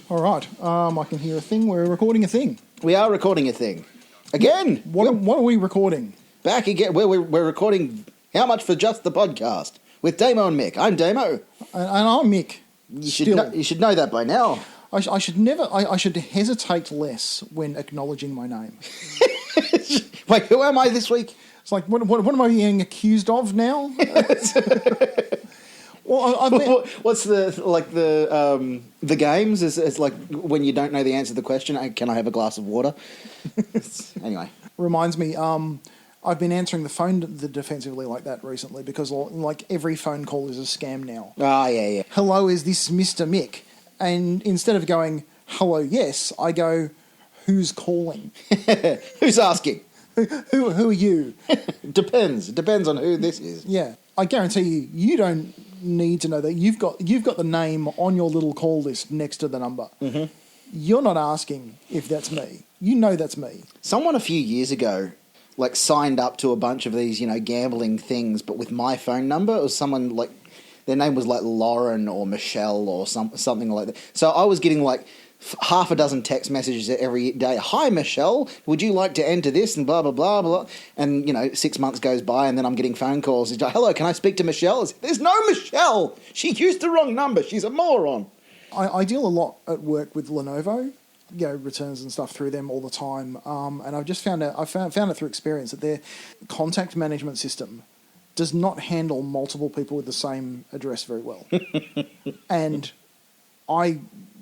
All right. I can hear a thing. We're recording a thing. We are recording a thing. Again? What are we recording? Back again. We're recording How Much for Just the Podcast with Damo and Mick. I'm Damo. And I'm Mick. You should know that by now. I should hesitate less when acknowledging my name. Wait, who am I this week? It's like, what am I being accused of now? Well, what's the games? It's like when you don't know the answer to the question, can I have a glass of water? Anyway. Reminds me, I've been answering the phone defensively like that recently because like every phone call is a scam now. Ah, yeah. Hello, is this Mr. Mick? And instead of going, hello, yes, I go, who's calling? Who's asking? Who are you? Depends. It depends on who this is. Yeah. I guarantee you don't need to know that. You've got the name on your little call list next to the number. Mm-hmm. You're not asking if that's me. You know that's me. Someone a few years ago signed up to a bunch of these, gambling things, but with my phone number. It was someone their name was Lauren or Michelle or something like that. So I was getting half a dozen text messages every day. Hi, Michelle, would you like to enter this? And blah, blah, blah, blah. And, 6 months goes by and then I'm getting phone calls. It's like, hello, can I speak to Michelle? There's no Michelle. She used the wrong number. She's a moron. I deal a lot at work with Lenovo, returns and stuff through them all the time. And I've just found it through experience that their contact management system does not handle multiple people with the same address very well. And I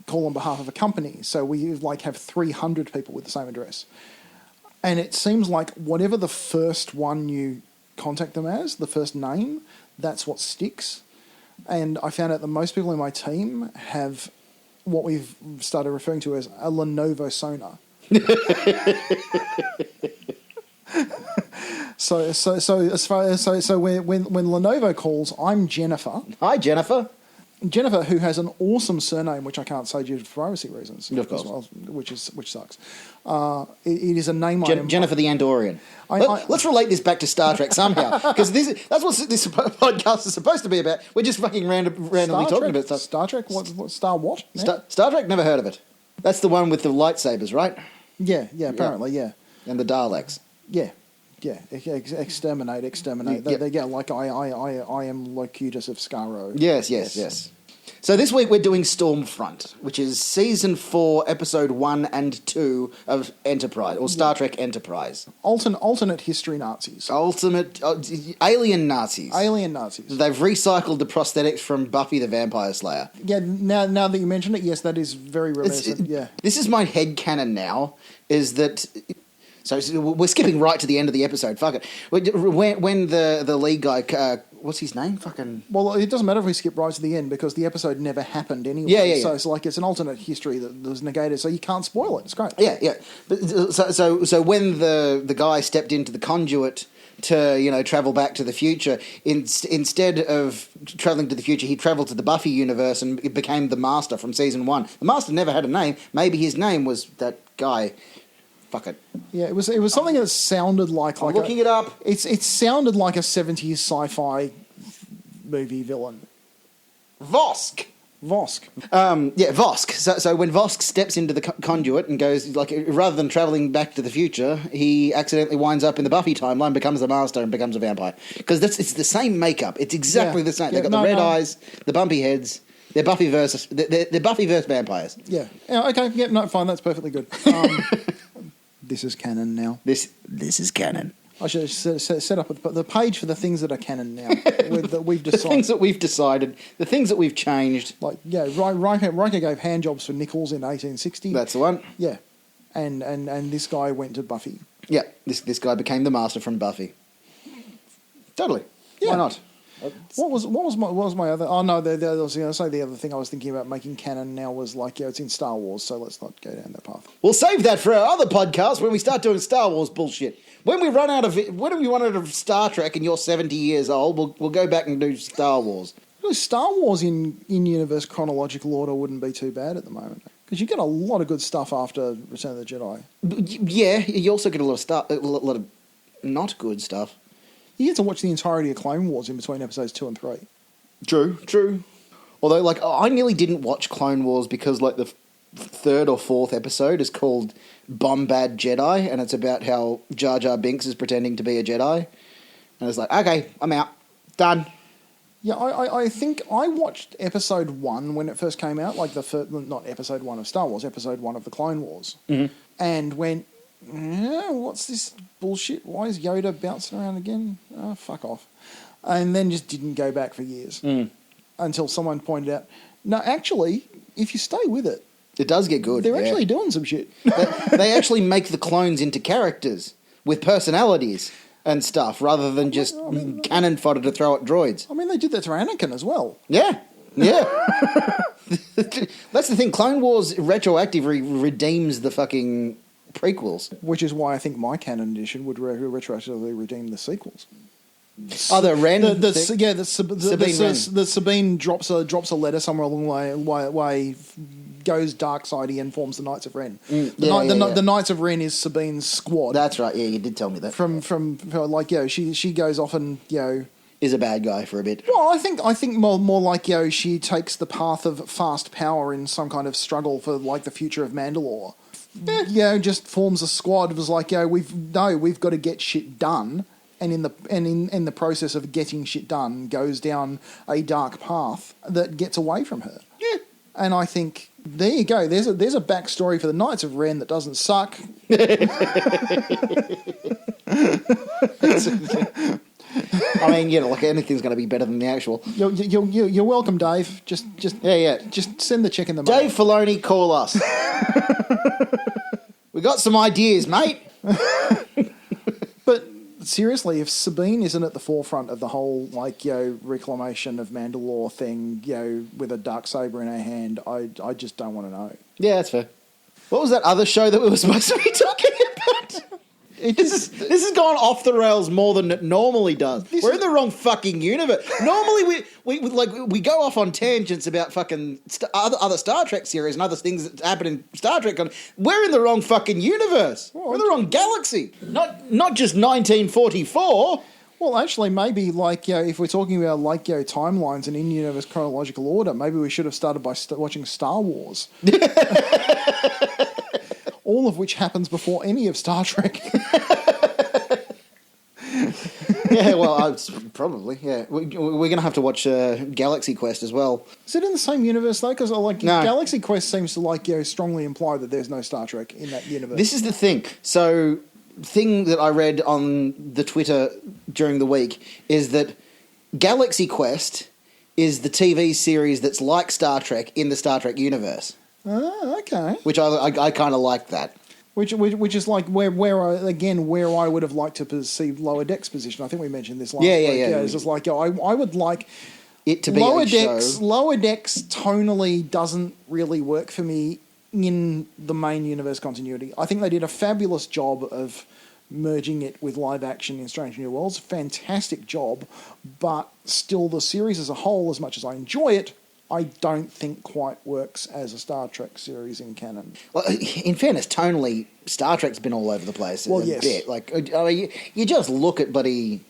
call on behalf of a company, so we have 300 people with the same address, and it seems like whatever the first one you contact them as, the first name, that's what sticks. And I found out that most people in my team have what we've started referring to as a Lenovo Sona. So when Lenovo calls, I'm Jennifer. Hi, Jennifer. Jennifer, who has an awesome surname, which I can't say due to privacy reasons, of course, well, which sucks. It is a name. Jennifer the Andorian. Let's relate this back to Star Trek somehow, because that's what this podcast is supposed to be about. We're just fucking randomly talking about stuff. Star Trek? What? Star what? Star Trek? Never heard of it. That's the one with the lightsabers, right? Yeah. Apparently, yeah. And the Daleks. Yeah. Exterminate. They get I am Locutus of Skaro. Yes. So this week we're doing Stormfront, which is Season 4, Episode 1 and 2 of Enterprise, or Star Trek Enterprise. Alternate history Nazis. Alien Nazis. Alien Nazis. They've recycled the prosthetics from Buffy the Vampire Slayer. Yeah, now that you mention it, yes, that is very reminiscent, yeah. This is my headcanon now, is that... So we're skipping right to the end of the episode. Fuck it. When the lead guy, what's his name? Well, it doesn't matter if we skip right to the end because the episode never happened anyway. Yeah. So it's an alternate history that was negated, so you can't spoil it. It's great. Yeah. But so when the guy stepped into the conduit to travel back to the future, instead of traveling to the future, he travelled to the Buffy universe and became the Master from Season 1. The Master never had a name. Maybe his name was that guy. Fuck it. Yeah, it was something that sounded like I'm looking it up. It sounded like a 70s sci-fi movie villain. Vosk. Vosk. So when Vosk steps into the conduit and goes, rather than travelling back to the future, he accidentally winds up in the Buffy timeline, becomes the Master, and becomes a vampire. Because it's the same makeup. It's exactly the same. They've got the red eyes, the bumpy heads. They're Buffyverse vampires. Yeah. Okay. Yeah. No. Fine. That's perfectly good. This is canon now. This is canon. I should set up the page for the things that are canon now. That we've decided. The things that we've decided. The things that we've changed. Riker gave handjobs for nickels in 1860. That's the one. Yeah. And this guy went to Buffy. Yeah. This guy became the Master from Buffy. Totally. Yeah. Why not? What was my other? Oh no, I was going to say the other thing I was thinking about making canon now was it's in Star Wars, so let's not go down that path. We'll save that for our other podcast when we start doing Star Wars bullshit. When we run out of Star Trek and you're 70 years old, we'll go back and do Star Wars. Star Wars in universe chronological order wouldn't be too bad at the moment because you get a lot of good stuff after Return of the Jedi. Yeah, you also get a lot of not good stuff. You get to watch the entirety of Clone Wars in between episodes 2 and 3. True. Although, like, I nearly didn't watch Clone Wars because, like, the third or fourth episode is called Bombad Jedi, and it's about how Jar Jar Binks is pretending to be a Jedi. And it's like, okay, I'm out. Done. Yeah, I think I watched episode 1 when it first came out, like the first, not episode 1 of Star Wars, episode 1 of the Clone Wars, and went, what's this bullshit? Why is Yoda bouncing around again? Oh, fuck off. And then just didn't go back for years until someone pointed out, no, actually, if you stay with it, it does get good. They're actually doing some shit. They actually make the clones into characters with personalities and stuff, rather than just cannon fodder to throw at droids. I mean, they did that to Anakin as well. Yeah. That's the thing. Clone Wars retroactively redeems the fucking prequels. Which is why I think my canon edition would retroactively redeem the sequels. Oh, the Ren. The Sabine drops a letter somewhere along the way, goes dark sidey and forms the Knights of Ren. The Knights of Ren is Sabine's squad. That's right. Yeah, you did tell me that. From like, she goes off and is a bad guy for a bit. Well, I think more like she takes the path of fast power in some kind of struggle for like the future of Mandalore. Just forms a squad. It was like, we've got to get shit done. And in the process of getting shit done, goes down a dark path that gets away from her. Yeah, and I think there you go. There's a backstory for the Knights of Ren that doesn't suck. I mean, like anything's going to be better than the actual. You're welcome, Dave. Just send the check in the mail. Dave Filoni, call us. We got some ideas, mate. But seriously, if Sabine isn't at the forefront of the whole reclamation of Mandalore thing, with a darksaber in her hand, I just don't want to know. Yeah, that's fair. What was that other show that we were supposed to be talking about? This has gone off the rails more than it normally does. We're in the wrong fucking universe. Normally we go off on tangents about fucking other Star Trek series and other things that happen in Star Trek. We're in the wrong fucking universe. We're in the wrong galaxy. Not just 1944. Well, actually, maybe if we're talking about timelines and in-universe chronological order, maybe we should have started by watching Star Wars. All of which happens before any of Star Trek. Yeah, well, probably, yeah. We're going to have to watch Galaxy Quest as well. Is it in the same universe, though? Because no. Galaxy Quest seems to strongly imply that there's no Star Trek in that universe. This is the thing. So, thing that I read on the Twitter during the week is that Galaxy Quest is the TV series that's like Star Trek in the Star Trek universe. Oh, okay. Which I kind of like that. Which is like where I would have liked to perceive Lower Decks' position. I think we mentioned this last week. Yeah. It's just like I would like it to be Lower a Decks. show. Lower Decks tonally doesn't really work for me in the main universe continuity. I think they did a fabulous job of merging it with live action in Strange New Worlds. Fantastic job, but still the series as a whole, as much as I enjoy it, I don't think quite works as a Star Trek series in canon. Well, in fairness, tonally, Star Trek's been all over the place a bit. You just look at the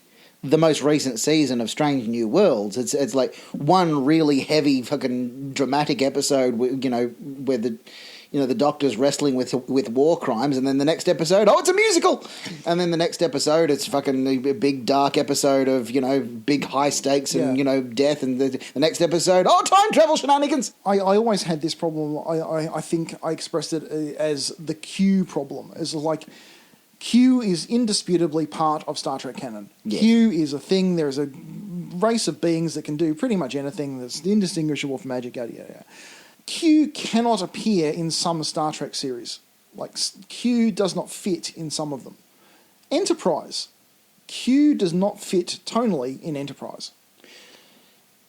most recent season of Strange New Worlds. It's like one really heavy fucking dramatic episode, where the Doctor's wrestling with war crimes, and then the next episode, it's a musical, and then the next episode, it's fucking a big dark episode of big high stakes and death, and the next episode, time travel shenanigans. I always had this problem. I think I expressed it as the Q problem. It's like Q is indisputably part of Star Trek canon. Yes. Q is a thing. There's a race of beings that can do pretty much anything that's indistinguishable from magic. Yada yada. Q cannot appear in some Star Trek series. Q does not fit in some of them. Enterprise. Q does not fit tonally in Enterprise.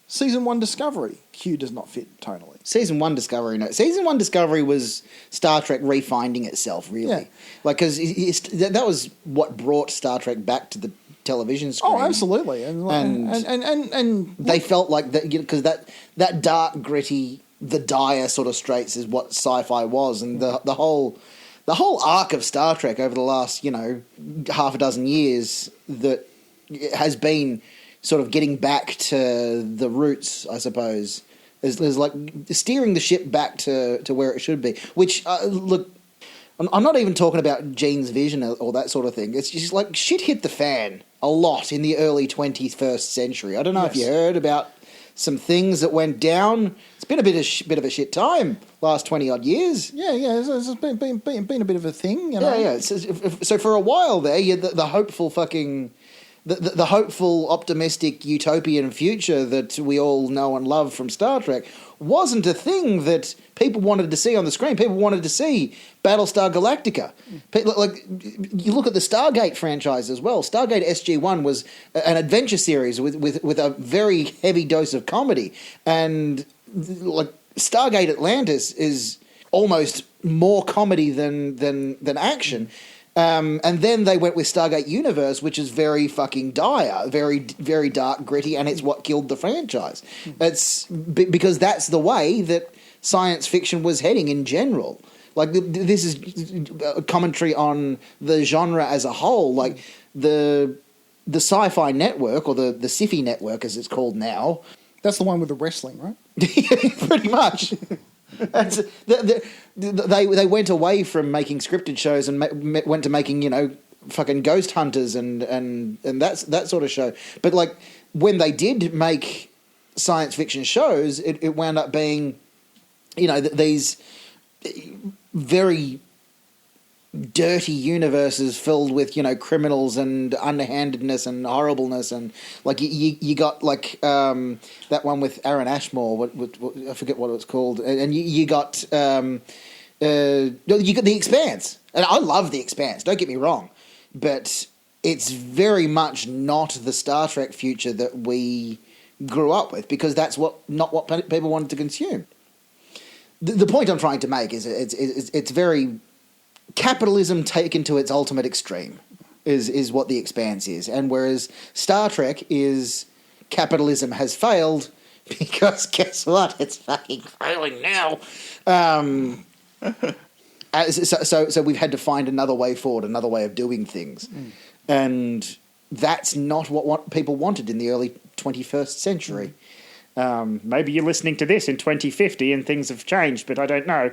Season 1 Discovery. Q does not fit tonally. Season 1 Discovery, no. Season 1 Discovery was Star Trek refinding itself, really. Yeah. Because that was what brought Star Trek back to the television screen. Oh, absolutely. And they felt like that, because that dark, gritty, the dire sort of straits is what sci-fi was, and the whole arc of Star Trek over the last half a dozen years that has been sort of getting back to the roots, I suppose, As like steering the ship back to where it should be. Which, look, I'm not even talking about Gene's vision or that sort of thing. It's just like shit hit the fan a lot in the early 21st century. I don't know if you heard about some things that went down. It's been a bit of a shit time last 20-odd years. Yeah. It's been a bit of a thing, you know? Yeah. So for a while there, the hopeful fucking... The hopeful, optimistic, utopian future that we all know and love from Star Trek wasn't a thing that people wanted to see on the screen. People wanted to see Battlestar Galactica. Like, you look at the Stargate franchise as well. Stargate SG-1 was an adventure series with a very heavy dose of comedy. And, like, Stargate Atlantis is almost more comedy than action. And then they went with Stargate Universe, which is very fucking dire, very, very dark, gritty, and it's what killed the franchise. It's because that's the way that science fiction was heading in general. Like, this is a commentary on the genre as a whole. Like, the Sci-Fi Network, or the Sci-Fi Network as it's called now. That's the one with the wrestling, right? Pretty much. They went away from making scripted shows and went to making, you know, fucking Ghost Hunters and that sort of show. But like when they did make science fiction shows, it wound up being, you know, these very dirty universes filled with, you know, criminals and underhandedness and horribleness, and like you got like that one with Aaron Ashmore, what I forget what it was called, and you got The Expanse, and I love The Expanse, don't get me wrong, but it's very much not the Star Trek future that we grew up with, because that's not what people wanted to consume. The point I'm trying to make is it's very capitalism taken to its ultimate extreme is what The Expanse is. And whereas Star Trek is capitalism has failed, because guess what? It's fucking failing now. So we've had to find another way forward, another way of doing things. And that's not what people wanted in the early 21st century. Maybe you're listening to this in 2050 and things have changed, but I don't know.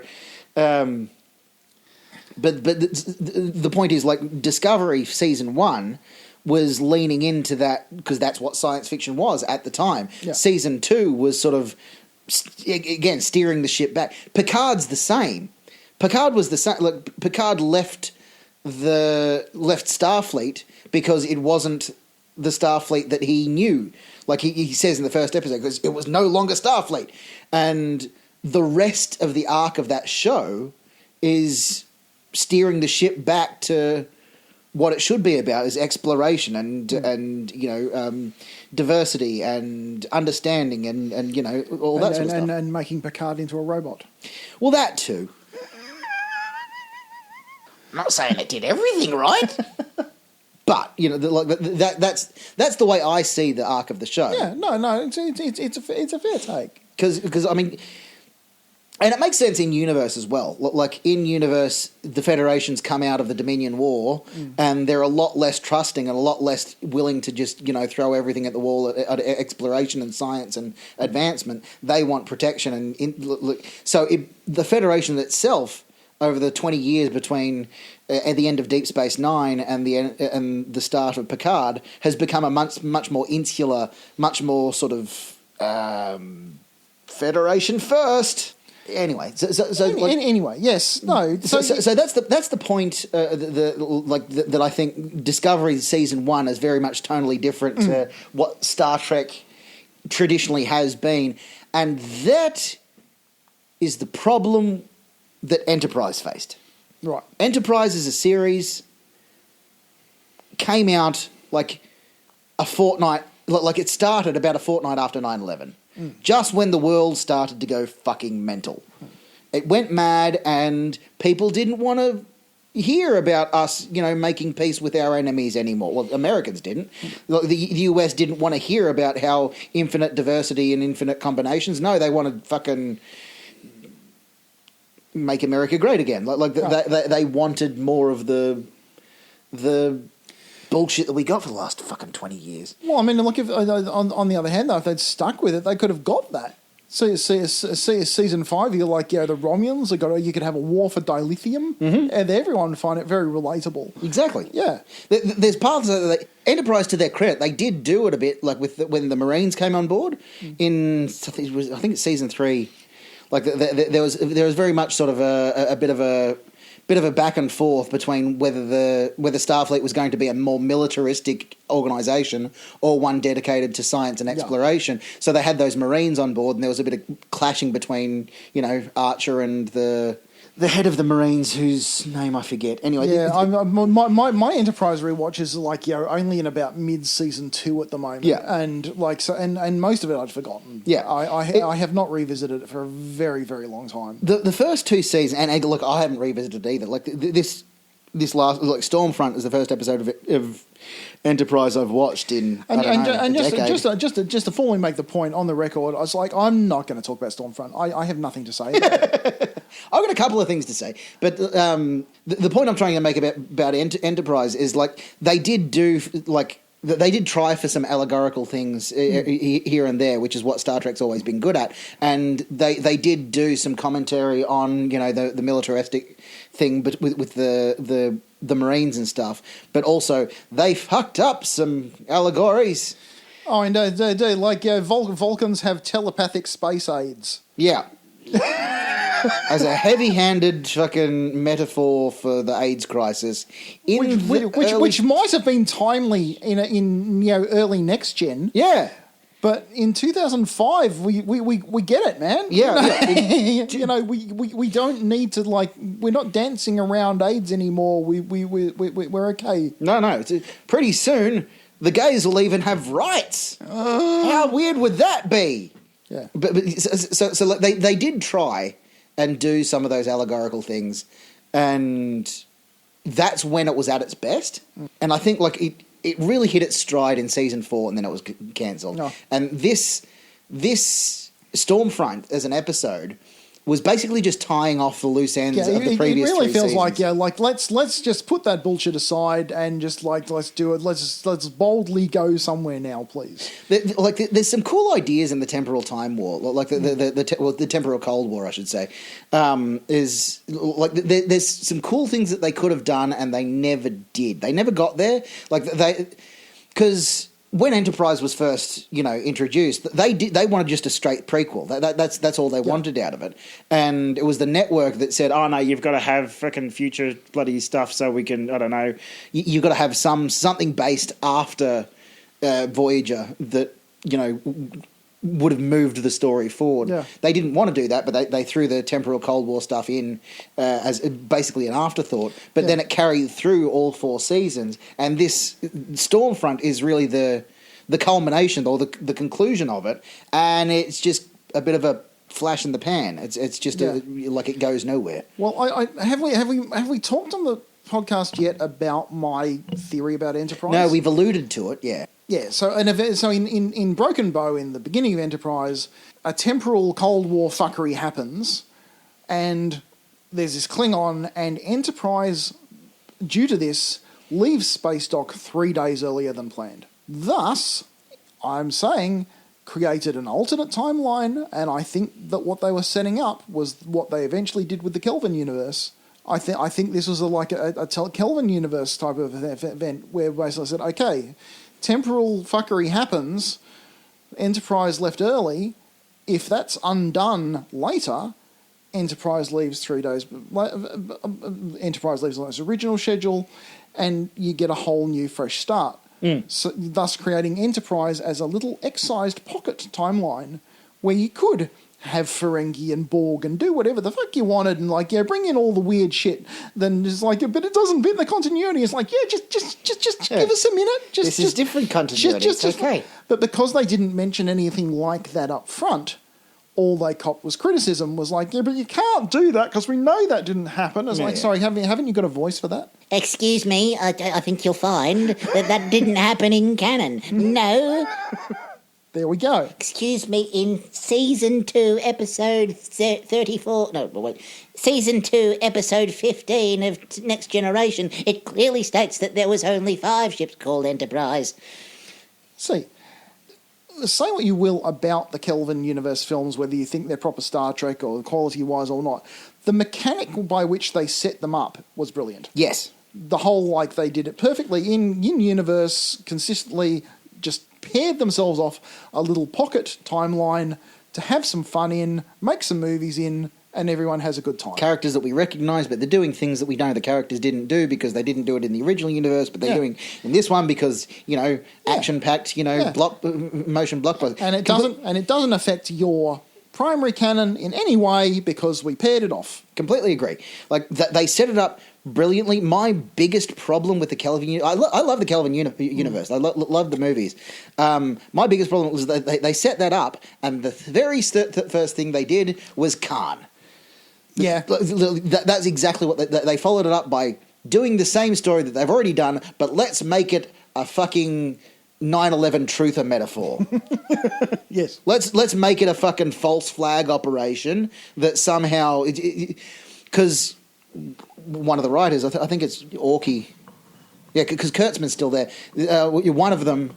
But the point is, like, Discovery Season 1 was leaning into that, because that's what science fiction was at the time. Yeah. Season 2 was sort of, again, steering the ship back. Picard's the same. Picard was the same. Like, Picard left Starfleet because it wasn't the Starfleet that he knew. Like he says in the first episode, because it was no longer Starfleet. And the rest of the arc of that show is steering the ship back to what it should be about, is exploration and you know, diversity and understanding and you know, all that sort of stuff. And making Picard into a robot. Well, that too. I'm not saying it did everything right. But, you know, that's the way I see the arc of the show. Yeah, no, it's a fair take. Because I mean, and it makes sense in universe as well. Like in universe, the Federation's come out of the Dominion War, and they're a lot less trusting and a lot less willing to just, you know, throw everything at the wall at exploration and science and advancement. They want protection, and so the Federation itself, over the 20 years between at the end of Deep Space Nine and the start of Picard, has become a much more insular, much more sort of Federation first. Anyway, anyway, yes, no. So that's the point. That I think Discovery Season 1 is very much tonally different to what Star Trek traditionally has been, and that is the problem that Enterprise faced. Right. Enterprise as a series came out like a fortnight, like it started about a fortnight after 9/11, just when the world started to go fucking mental. It went mad, and people didn't want to hear about us, you know, making peace with our enemies anymore. Well, Americans didn't. The US didn't want to hear about how infinite diversity and infinite combinations. No, they wanted fucking make America great again. They wanted more of the bullshit that we got for the last fucking 20 years. Well, I mean, look, if on the other hand, though, if they'd stuck with it, they could have got that. season 5, you're like, the Romulans you could have a war for dilithium, and everyone find it very relatable. Exactly. Yeah. There's parts of Enterprise, to their credit, they did do it a bit, like when the Marines came on board in, I think it's season 3. Like there was very much sort of a bit of a back and forth between whether Starfleet was going to be a more militaristic organisation or one dedicated to science and exploration. Yeah. So they had those Marines on board, and there was a bit of clashing between Archer and the head of the Marines, whose name I forget. Anyway, my Enterprise rewatch is only in about mid-season 2 at the moment. Yeah, and and most of it I'd forgotten. Yeah, I have not revisited it for a very, very long time. The first 2 seasons, and look, I haven't revisited it either. Like this last, Stormfront is the first episode of Enterprise I've watched in a decade. Just to formally make the point on the record, I was like, I'm not going to talk about Stormfront. I have nothing to say about it. I've got a couple of things to say, but the point I'm trying to make about Enterprise is they did try for some allegorical things here and there, which is what Star Trek's always been good at, and they did do some commentary on the militaristic thing, but with the Marines and stuff, but also they fucked up some allegories. Oh, and Vulcans have telepathic space aids. Yeah. As a heavy-handed fucking metaphor for the AIDS crisis, which might have been timely in early next gen. Yeah, but in 2005, we get it, man. Yeah, we don't need to we're not dancing around AIDS anymore. We're okay. No. Pretty soon, the gays will even have rights. How weird would that be? Yeah, but so they did try and do some of those allegorical things, and that's when it was at its best. And I think it really hit its stride in season 4, and then it was cancelled. No. And this Stormfront as an episode was basically just tying off the loose ends of the previous. It really 3 feels seasons. let's just put that bullshit aside and just let's do it. Let's boldly go somewhere now, please. There's some cool ideas in the temporal time war, the temporal Cold War, I should say. There's some cool things that they could have done and they never did. They never got there. Because when Enterprise was first, introduced, they wanted just a straight prequel. That's all they wanted out of it. And it was the network that said, "Oh no, you've got to have fucking future bloody stuff so we can, I don't know, you've got to have something based after Voyager that would have moved the story forward." Yeah. They didn't want to do that, but they threw the temporal Cold War stuff in as basically an afterthought. But then it carried through all 4 seasons, and this Stormfront is really the culmination or the conclusion of it, and it's just a bit of a flash in the pan. It's just it goes nowhere. Well, have we talked on the podcast yet about my theory about Enterprise? No, we've alluded to it. Yeah. Yeah, so in Broken Bow, in the beginning of Enterprise, a temporal Cold War fuckery happens, and there's this Klingon, and Enterprise, due to this, leaves space dock 3 days earlier than planned. Thus, I'm saying, created an alternate timeline, and I think that what they were setting up was what they eventually did with the Kelvin universe. I think this was a Kelvin universe type of event, where basically said, okay, temporal fuckery happens, Enterprise left early. If that's undone later, Enterprise leaves 3 days. Enterprise leaves on its original schedule, and you get a whole new fresh start. So, thus creating Enterprise as a little excised pocket timeline where you could have Ferengi and Borg and do whatever the fuck you wanted and bring in all the weird shit. Then just but it doesn't fit the continuity. It's just give us a minute. This is different continuity. It's okay. But because they didn't mention anything like that up front, all they copped was criticism. Was but you can't do that because we know that didn't happen. It's sorry, haven't you got a voice for that? Excuse me, I think you'll find that didn't happen in canon. No. There we go. Excuse me, in Season 2, Episode 34... No, wait. Season 2, Episode 15 of Next Generation, it clearly states that there was only 5 ships called Enterprise. See, say what you will about the Kelvin Universe films, whether you think they're proper Star Trek or quality-wise or not, the mechanic by which they set them up was brilliant. Yes. The whole, like, they did it perfectly in universe, consistently just paired themselves off a little pocket timeline to have some fun in, make some movies in, and everyone has a good time. Characters that we recognise, but they're doing things that we know the characters didn't do because they didn't do it in the original universe, but they're doing in this one because, action-packed, motion blockbuster. And it doesn't affect your primary canon in any way because we paired it off. Completely agree. Like, they set it up brilliantly. My biggest problem with the Kelvin... I love the Kelvin universe. I love the movies. My biggest problem was that they set that up, and the very first thing they did was Khan. Yeah. That's exactly what... They followed it up by doing the same story that they've already done, but let's make it a fucking 9/11 truther metaphor. Yes. Let's make it a fucking false flag operation that somehow... Because... one of the writers, I think it's Orky. Yeah, because Kurtzman's still there. One of them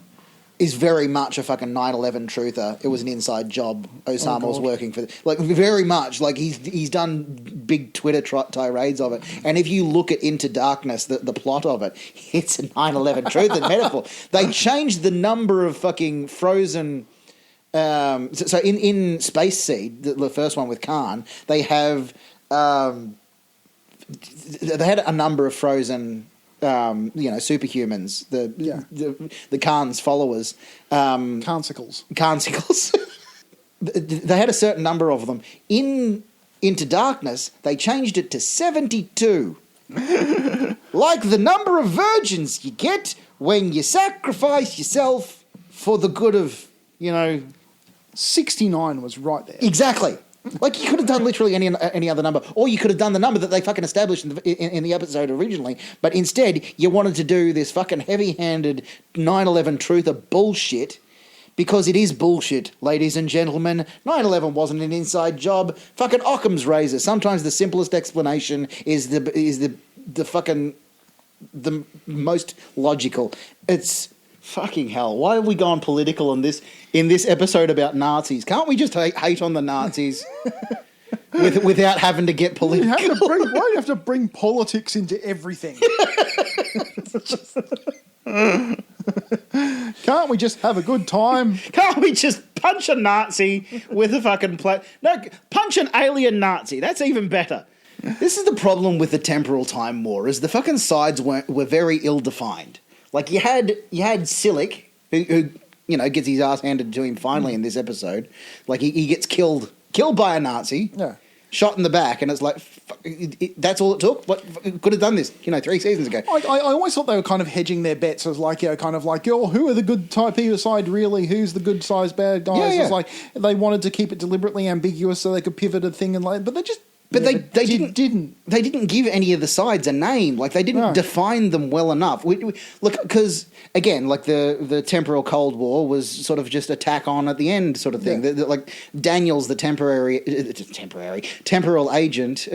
is very much a fucking 9/11 truther. It was an inside job. Osama was working for... Like, very much. Like, he's done big Twitter tirades of it. And if you look at Into Darkness, the plot of it, it's a 9/11 truther metaphor. They changed the number of fucking frozen... So in Space Seed, the first one with Khan, they have... they had a number of frozen, superhumans, the Khan's followers. Khansicles. They had a certain number of them. Into Darkness, they changed it to 72. Like the number of virgins you get when you sacrifice yourself for the good of, 69 was right there. Exactly. Like, you could have done literally any other number, or you could have done the number that they fucking established in the episode originally, but instead you wanted to do this fucking heavy-handed 9/11 truther bullshit, because it is bullshit, ladies and gentlemen. 9/11 wasn't an inside job. Fucking Occam's razor. Sometimes the simplest explanation is the fucking the most logical. It's fucking hell. Why have we gone political in this episode about Nazis? Can't we just hate on the Nazis without having to get political? Why do you have to bring politics into everything? Can't we just have a good time? Can't we just punch a Nazi with a fucking No, punch an alien Nazi. That's even better. This is the problem with the temporal time war, is the fucking sides were very ill-defined. Like, you had Silic, who gets his ass handed to him finally in this episode. Like, he gets killed by a Nazi, shot in the back, and it's like, that's all it took? What, could have done this, 3 seasons ago. I always thought they were kind of hedging their bets as like, who are the good type side really? Who's the good size bad guys? Yeah. It's like, they wanted to keep it deliberately ambiguous so they could pivot a thing, but they just... But they didn't. They didn't give any of the sides a name. Like, they didn't define them well enough. Look, because again, like the temporal Cold War was sort of just a tack on at the end, sort of thing. Yeah. Like, Daniels, the temporal agent,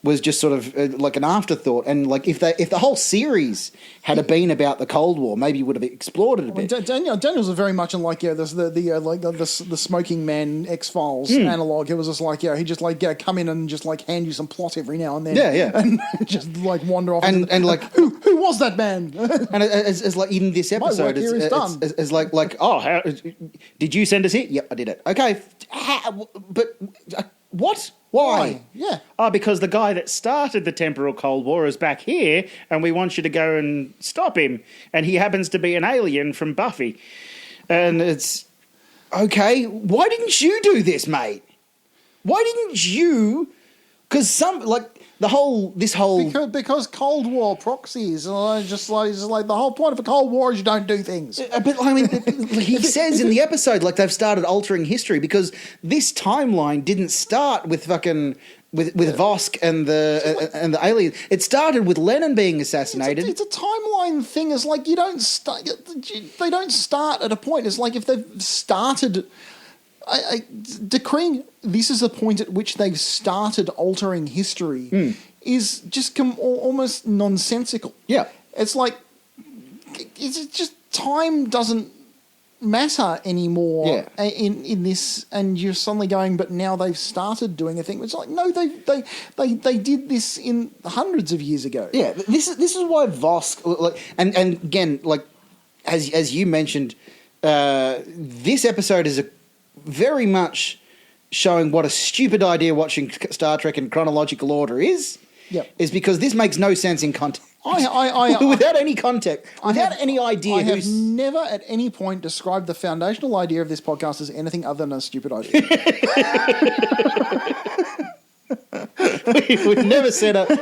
was just sort of like an afterthought. And like, if the whole series had been about the Cold War, maybe you would have explored it a bit. Daniels was very much in like the Smoking Man X-Files analog. It was just like he just like come in and just like hand you some plot every now and then. And just like wander off and like who was that man? And it's like, in this episode, it's like Oh, did you send us it? Yep, I did it. Okay, but what? Why? Yeah. Oh, because the guy that started the temporal Cold War is back here, and we want you to go and stop him. And he happens to be an alien from Buffy. And it's... Okay, why didn't you do this, mate? Why didn't you... Because because Cold War proxies, just like the whole point of a Cold War is you don't do things. But I mean, he says in the episode, like, they've started altering history, because this timeline didn't start with fucking with Vosk and the alien. It started with Lenin being assassinated. It's a timeline thing. It's like they don't start at a point. It's like if they've started. Decreeing this is the point at which they've started altering history is just almost nonsensical. Yeah. It's like it's just time doesn't matter anymore Yeah. in this, and you're suddenly going, but now they've started doing a thing. It's like, no, they did this in hundreds of years ago. Yeah, this is why Vosk, like, and again, like as you mentioned, this episode is very much showing what a stupid idea watching Star Trek in chronological order is. Yep. Is because this makes no sense in context. Without any context, without any idea. I have never at any point described the foundational idea of this podcast as anything other than a stupid idea. We've never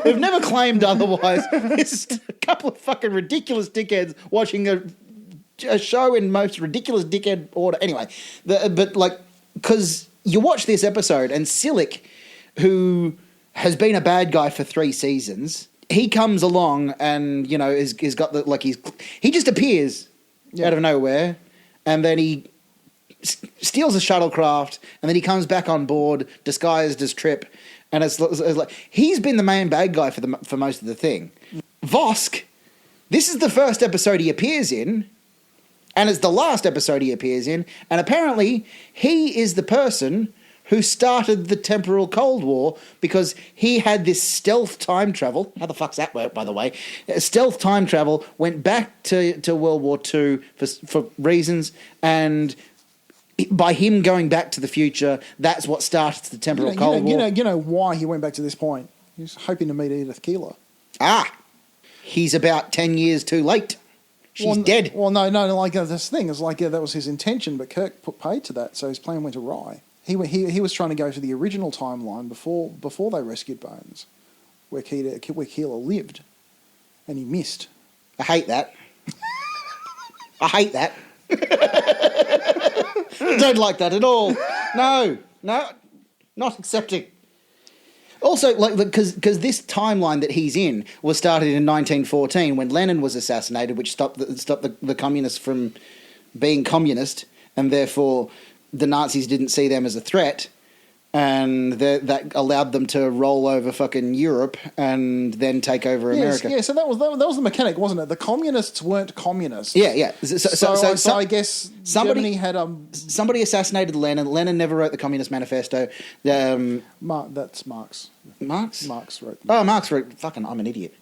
we've never claimed otherwise. It's just a couple of fucking ridiculous dickheads watching a show in most ridiculous dickhead order. Anyway, but like, because you watch this episode and Silic, who has been a bad guy for 3 seasons, he comes along and, you know, is got the, like, he just appears out of nowhere, and then he steals a shuttlecraft, and then he comes back on board disguised as Trip, and it's like he's been the main bad guy for most of the thing. Vosk, this is the first episode he appears in, and it's the last episode he appears in, and apparently he is the person who started the temporal Cold War because he had this stealth time travel. How the fuck's that work, by the way? Stealth time travel, went back to World War II for reasons, and by him going back to the future, that's what started the temporal Cold War. You know why he went back to this point? He was hoping to meet Edith Keeler. He's about 10 years too late. She's dead. Well, no, like this thing is like that was his intention, but Kirk put paid to that, so his plan went awry. He was trying to go to the original timeline before they rescued Bones, where Keeler lived, and he missed. I hate that. I hate that. Don't like that at all. No, not accepting. Also, like, because this timeline that he's in was started in 1914 when Lenin was assassinated, which stopped the communists from being communist, and therefore the Nazis didn't see them as a threat, and that allowed them to roll over fucking Europe and then take over America. Yeah, so that was the mechanic, wasn't it? The communists weren't communists. Yeah. So I guess Germany had somebody assassinated Lenin. Lenin never wrote the Communist Manifesto. That's Marx. Marx? Marx wrote. Oh, Marx wrote. Fucking, I'm an idiot.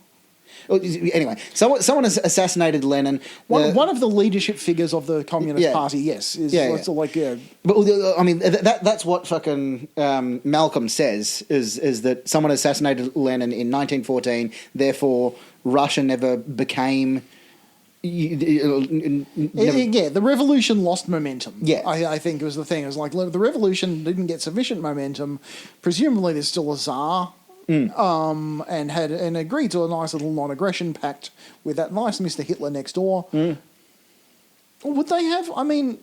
Anyway, someone has assassinated Lenin. One of the leadership figures of the Communist Party, yes. But I mean, that's what fucking Malcolm says, is that someone assassinated Lenin in 1914, therefore Russia never became... the revolution lost momentum. Yeah. I think it was the thing. It was like the revolution didn't get sufficient momentum. Presumably there's still a Tsar... and agreed to a nice little non-aggression pact with that nice Mr. Hitler next door. Would they have? I mean,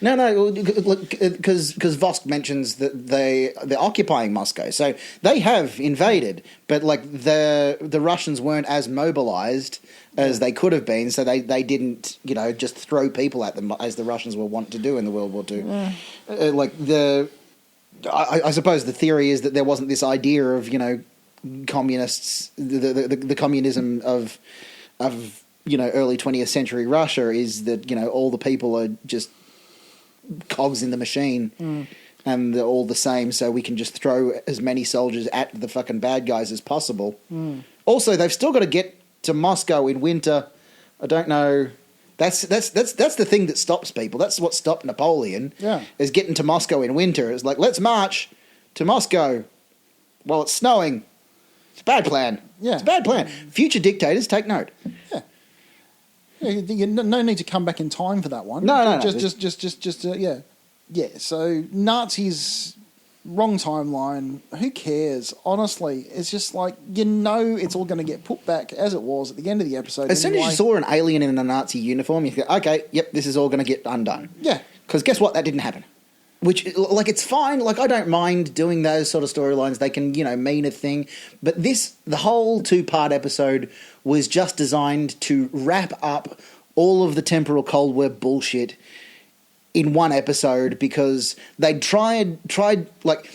no, because Vosk mentions that they're occupying Moscow, so they have invaded, but like the Russians weren't as mobilized as they could have been, so they didn't just throw people at them as the Russians were wont to do in the World War II. I suppose the theory is that there wasn't this idea of communists, the communism of early 20th century Russia is that all the people are just cogs in the machine and they're all the same, so we can just throw as many soldiers at the fucking bad guys as possible. Also, they've still got to get to Moscow in winter. I don't know. That's the thing that stops people. That's what stopped Napoleon. Yeah. Is getting to Moscow in winter. It's like, let's march to Moscow while it's snowing. It's a bad plan. Yeah. It's a bad plan. Future dictators, take note. Yeah. No need to come back in time for that one. No. Yeah. So Nazis, wrong timeline. Who cares? Honestly, it's just like it's all going to get put back as it was at the end of the episode. As soon as you saw an alien in a Nazi uniform, you think, okay, yep, this is all going to get undone. Yeah. Because guess what? That didn't happen. Which, like, it's fine. Like, I don't mind doing those sort of storylines. They can, mean a thing. But the whole 2-part episode was just designed to wrap up all of the temporal Cold War bullshit in one episode, because they tried like,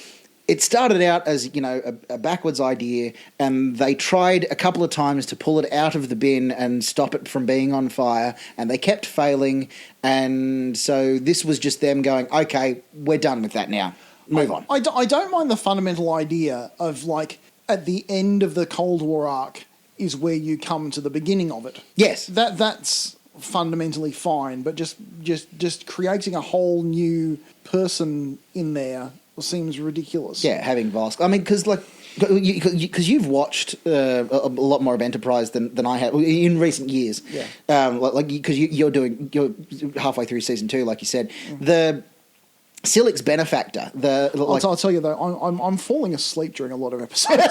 it started out as, you know, a backwards idea, and they tried a couple of times to pull it out of the bin and stop it from being on fire, and they kept failing, and so this was just them going, okay, we're done with that now. Move on. I don't mind the fundamental idea of, like, at the end of the Cold War arc is where you come to the beginning of it. Yes. That's fundamentally fine, but just creating a whole new person in there seems ridiculous. Yeah, having Vosk. I mean, because you've watched a lot more of Enterprise than I have in recent years. Yeah. Because you're halfway through season 2, like you said. The Silik's benefactor. I'll tell you though, I'm falling asleep during a lot of episodes.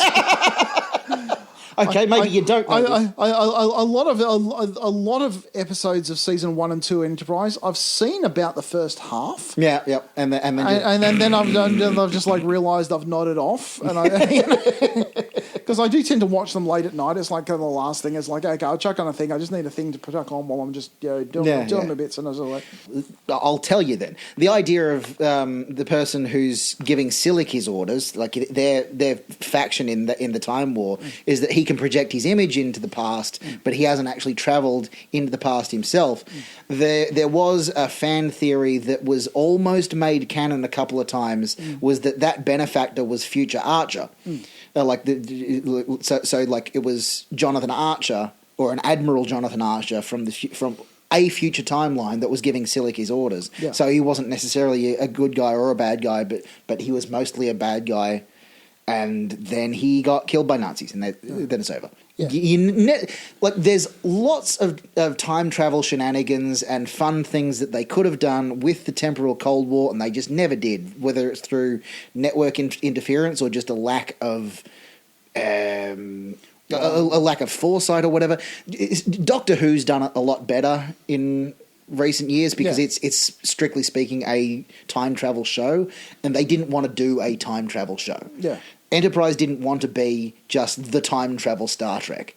Okay, maybe you don't. A lot of episodes of season 1 and 2 Enterprise, I've seen about the first half. Yeah, and then I've just like realised I've nodded off, and because I do tend to watch them late at night. It's like the last thing. It's like, okay, I'll chuck on a thing. I just need a thing to chuck on while I'm just doing my bits, and I was like, I'll tell you then. The idea of the person who's giving Silik his orders, like their faction in the Time War, is that he can project his image into the past, but he hasn't actually travelled into the past himself. There was a fan theory that was almost made canon a couple of times, was that benefactor was future Archer. Like it was Jonathan Archer, or an Admiral Jonathan Archer from a future timeline that was giving Silik his orders. Yeah. So he wasn't necessarily a good guy or a bad guy, but he was mostly a bad guy. And then he got killed by Nazis, and then it's over. Yeah. There's lots of time travel shenanigans and fun things that they could have done with the temporal Cold War, and they just never did, whether it's through network interference or just a lack of a lack of foresight or whatever. Doctor Who's done a lot better in recent years because it's strictly speaking a time travel show, and they didn't want to do a time travel show. Yeah. Enterprise didn't want to be just the time travel Star Trek,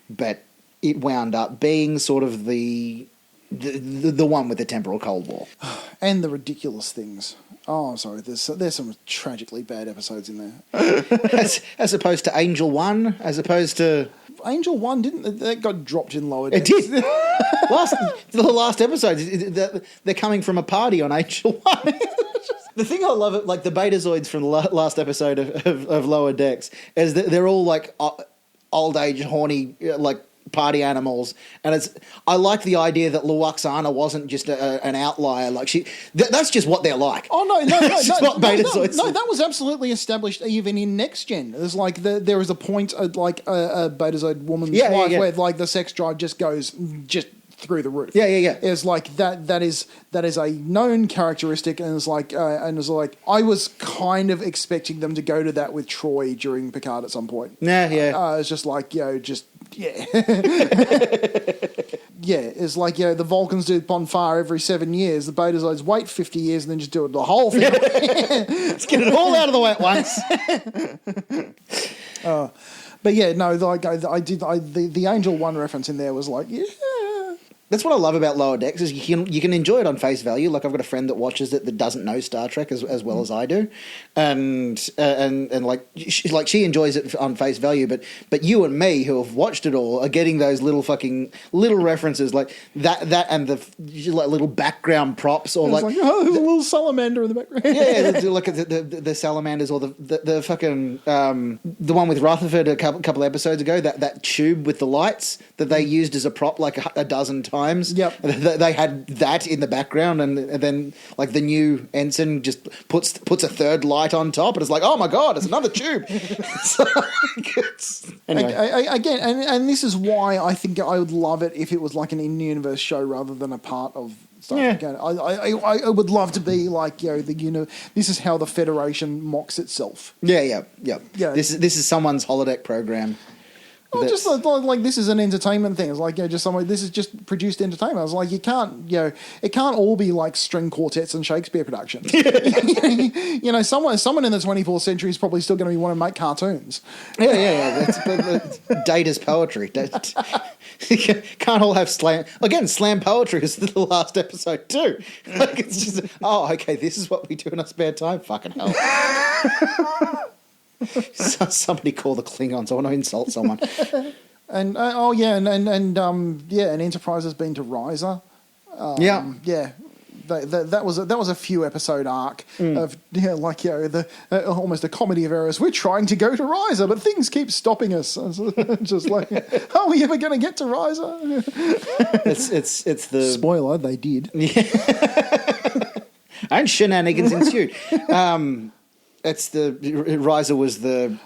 but it wound up being sort of the one with the temporal Cold War. And the ridiculous things. Oh, I'm sorry. There's some tragically bad episodes in there. as opposed to Angel 1, as opposed to... Angel 1, that got dropped in Lower Decks. It did. The last episode, they're coming from a party on Angel 1. The thing I love, like the Betazoids from the last episode of Lower Decks, is that they're all like old age, horny, like party animals, and I like the idea that Luoxana wasn't just an outlier. Like that's just what they're like. Oh no, That's just what Betazoids. No, that was absolutely established even in Next Gen. There's like there is a point like a Betazoid woman's life where like the sex drive just goes just through the roof. Yeah. It's like that is a known characteristic, and it's like I was kind of expecting them to go to that with Troy during Picard at some point. Yeah. It's just like yeah. Yeah, it's like the Vulcans do Ponfar every 7 years. The Betazoids wait 50 years and then just do it the whole thing. Let's get it all out of the way at once. But yeah, no, like the Angel 1 reference in there was like, yeah. That's what I love about Lower Decks, is you can enjoy it on face value. Like, I've got a friend that watches it that doesn't know Star Trek as well as I do, and she enjoys it on face value. But you and me, who have watched it all, are getting those little references like that and the like little background props, or there's there's a little salamander in the background. Yeah, look at the salamanders, or the fucking the one with Rutherford a couple episodes ago. That tube with the lights that they used as a prop like a dozen times. Yep. They had that in the background, and then like the new ensign just puts a third light on top, and it's like, oh my god, it's another tube. So, anyway. Again, and this is why I think I would love it if it was like an in-universe show rather than a part of stuff. Yeah. Again, I would love to be like this is how the Federation mocks itself. Yeah. Yeah. This is someone's holodeck program. Well, just like this is an entertainment thing. It's like, just someone. This is just produced entertainment. I was like, you can't, it can't all be like string quartets and Shakespeare productions. Someone in the 24th century is probably still going to be wanting to make cartoons. Yeah. That's Data's poetry. Can't all have slam. Again, slam poetry is the last episode too. Like it's just, okay, this is what we do in our spare time. Fucking hell. Somebody call the Klingons. I want to insult someone. And Enterprise has been to Risa. That was a few episode arc of almost a comedy of errors. We're trying to go to Risa, but things keep stopping us. Just like, are we ever going to get to Risa? It's the spoiler. They did. And shenanigans ensued. It's Risa was the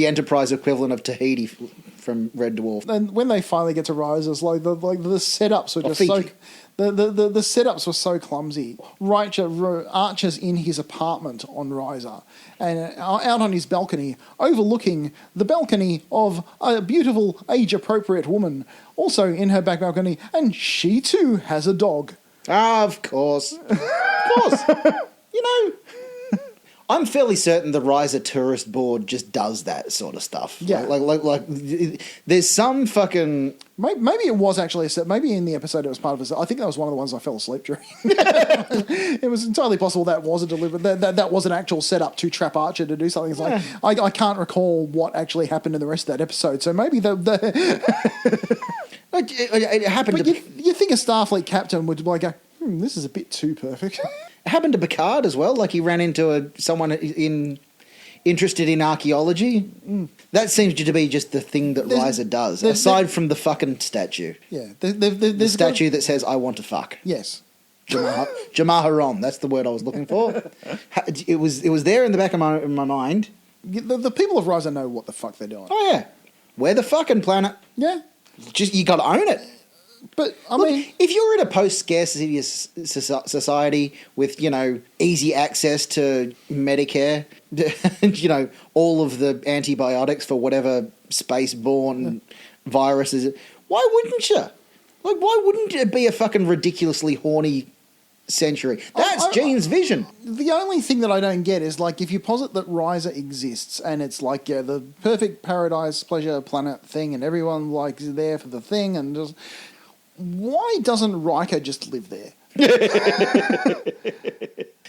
Enterprise equivalent of Tahiti from Red Dwarf. And when they finally get to Risa, it's like the setups were just Fiji. the setups were so clumsy. Archer's in his apartment on Risa, and out on his balcony, overlooking the balcony of a beautiful, age-appropriate woman, also in her back balcony, and she too has a dog. Of course. I'm fairly certain the Risa Tourist Board just does that sort of stuff. Yeah. Like there's some fucking... Maybe it was actually a set. Maybe in the episode it was part of it. I think that was one of the ones I fell asleep during. It was entirely possible that was a deliberate... That was an actual setup to trap Archer to do something. It's like, I can't recall what actually happened in the rest of that episode. So maybe It happened But you think a Starfleet captain would like go, this is a bit too perfect. It happened to Picard as well. Like he ran into someone interested in archaeology. That seems to be just the thing that Risa does, aside from the fucking statue. Yeah. The statue that says, I want to fuck. Yes. Jamaharon, that's the word I was looking for. It was there in the back of my mind. The people of Risa know what the fuck they're doing. Oh, yeah. We're the fucking planet. Yeah. Just, you got to own it. But, I mean... If you're in a post-scarcity society with, easy access to Medicare, all of the antibiotics for whatever space-borne virus is, why wouldn't you? Like, why wouldn't it be a fucking ridiculously horny century? That's Gene's vision. The only thing that I don't get is, like, if you posit that Risa exists and it's like, the perfect paradise pleasure planet thing and everyone, like, is there for the thing and just... Why doesn't Riker just live there?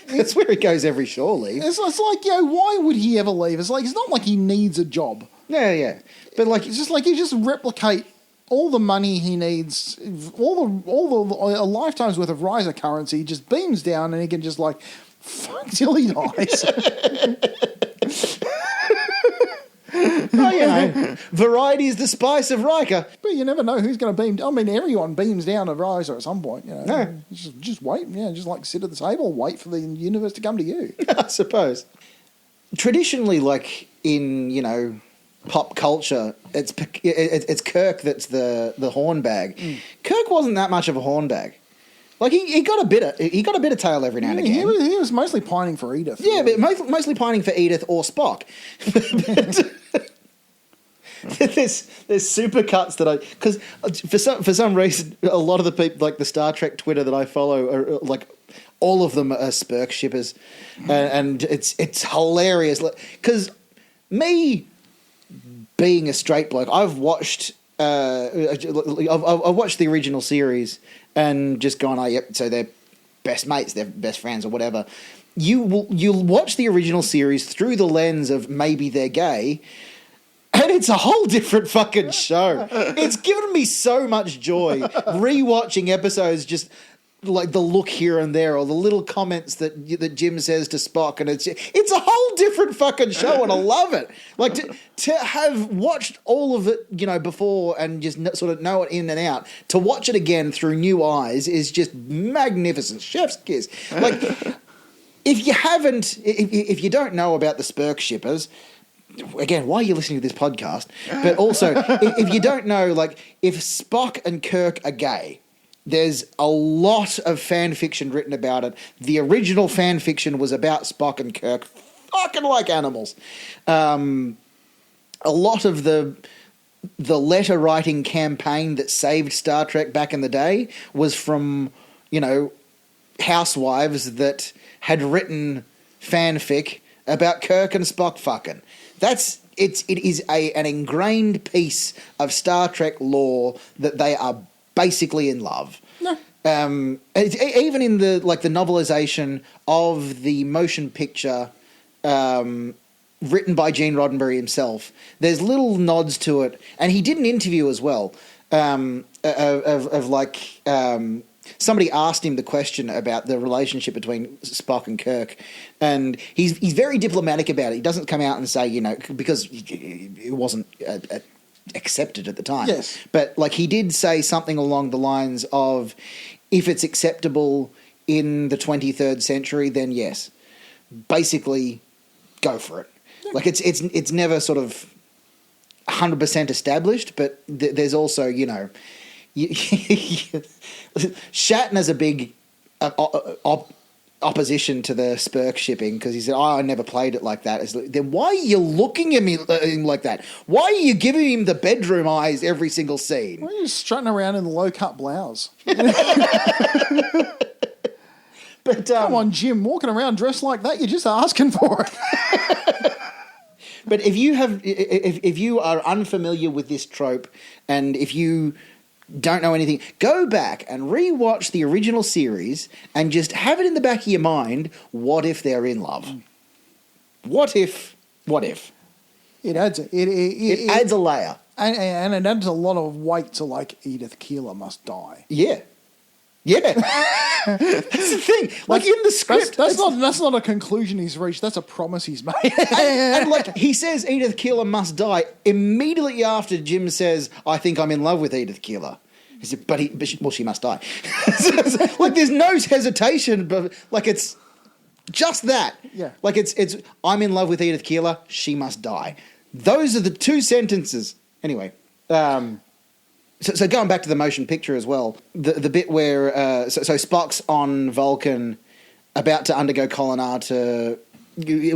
That's where he goes every shore leave. It's like, why would he ever leave? It's like, it's not like he needs a job. Yeah. But like, it's just like, you just replicate all the money he needs, all the a lifetime's worth of Risa currency, just beams down and he can just like, fuck till he dies. Variety is the spice of Riker. But you never know who's going to beam. I mean, everyone beams down to Risa at some point. No. Just wait. Yeah, just like sit at the table, wait for the universe to come to you. I suppose. Traditionally, like in pop culture, it's Kirk that's the hornbag. Kirk wasn't that much of a hornbag. Like he got a bit of tail every now and again. He was mostly pining for Edith. Yeah, but mostly pining for Edith or Spock. There's supercuts that because for some reason a lot of the people like the Star Trek Twitter that I follow are like all of them are Spirk shippers, and it's hilarious because me being a straight bloke, I've watched the original series and just gone, oh yep, so they're best mates, they're best friends or whatever. You'll watch the original series through the lens of maybe they're gay. And it's a whole different fucking show. It's given me so much joy rewatching episodes, just like the look here and there, or the little comments that Jim says to Spock, and it's a whole different fucking show, and I love it. Like to have watched all of it, before and just sort of know it in and out, to watch it again through new eyes is just magnificent. Chef's kiss. Like if you don't know about the Spirk shippers. Again, why are you listening to this podcast? But also, if you don't know, like, if Spock and Kirk are gay, there's a lot of fan fiction written about it. The original fan fiction was about Spock and Kirk fucking like animals. A lot of the the letter writing campaign that saved Star Trek back in the day was from, housewives that had written fanfic about Kirk and Spock fucking. It is an ingrained piece of Star Trek lore that they are basically in love. No. Even in the novelization of the motion picture written by Gene Roddenberry himself, there's little nods to it, and he did an interview as well somebody asked him the question about the relationship between Spock and Kirk, and he's very diplomatic about it. He doesn't come out and say, because it wasn't accepted at the time. Yes. But he did say something along the lines of, if it's acceptable in the 23rd century, then yes. Basically, go for it. Yeah. It's never sort of 100% established, but there's also, Shatner's a big opposition to the Spirk shipping because he said, I never played it like that. Then why are you looking at me like that? Why are you giving him the bedroom eyes every single scene? Why are you strutting around in the low-cut blouse? But come on, Jim, walking around dressed like that, you're just asking for it. But if you are unfamiliar with this trope, and if you don't know anything, go back and rewatch the original series and just have it in the back of your mind, what if they're in love? What if? It adds it adds a layer. And it adds a lot of weight to Edith Keeler must die. Yeah. That's the thing. In the script, that's not a conclusion he's reached. That's a promise he's made. and he says Edith Keeler must die immediately after Jim says, "I think I'm in love with Edith Keeler." He said, "But she must die." There's no hesitation, but it's just that. Yeah. It's I'm in love with Edith Keeler. She must die. Those are the two sentences. Anyway. So going back to the motion picture as well, the bit where Spock's on Vulcan, about to undergo Kolinahr to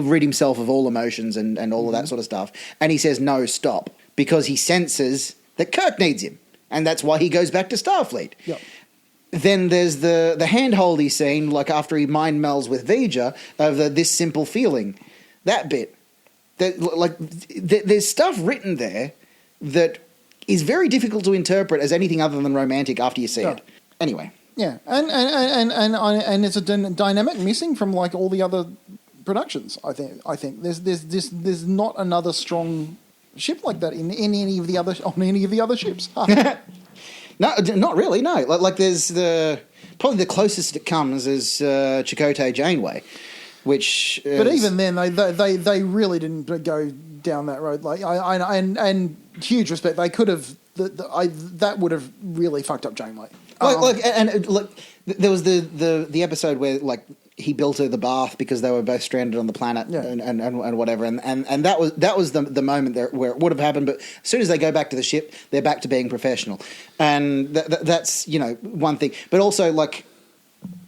rid himself of all emotions and all of that sort of stuff, and he says no, stop, because he senses that Kirk needs him, and that's why he goes back to Starfleet. Yep. Then there's the handholdy scene, after he mind melds with V'Ger, of this simple feeling, that bit, there's stuff written there that is very difficult to interpret as anything other than romantic after you see it. Anyway. Yeah, and it's a dynamic missing from all the other productions. I think there's not another strong ship like that on any of the other ships. No, not really. No, there's probably the closest it comes is Chakotay Janeway, which. But even then, they really didn't go down that road. And huge respect, they could have. That would have really fucked up Janeway. There was the episode where he built her the bath because they were both stranded on the planet and whatever, and that was the moment there where it would have happened. But as soon as they go back to the ship, they're back to being professional, and that's one thing. But also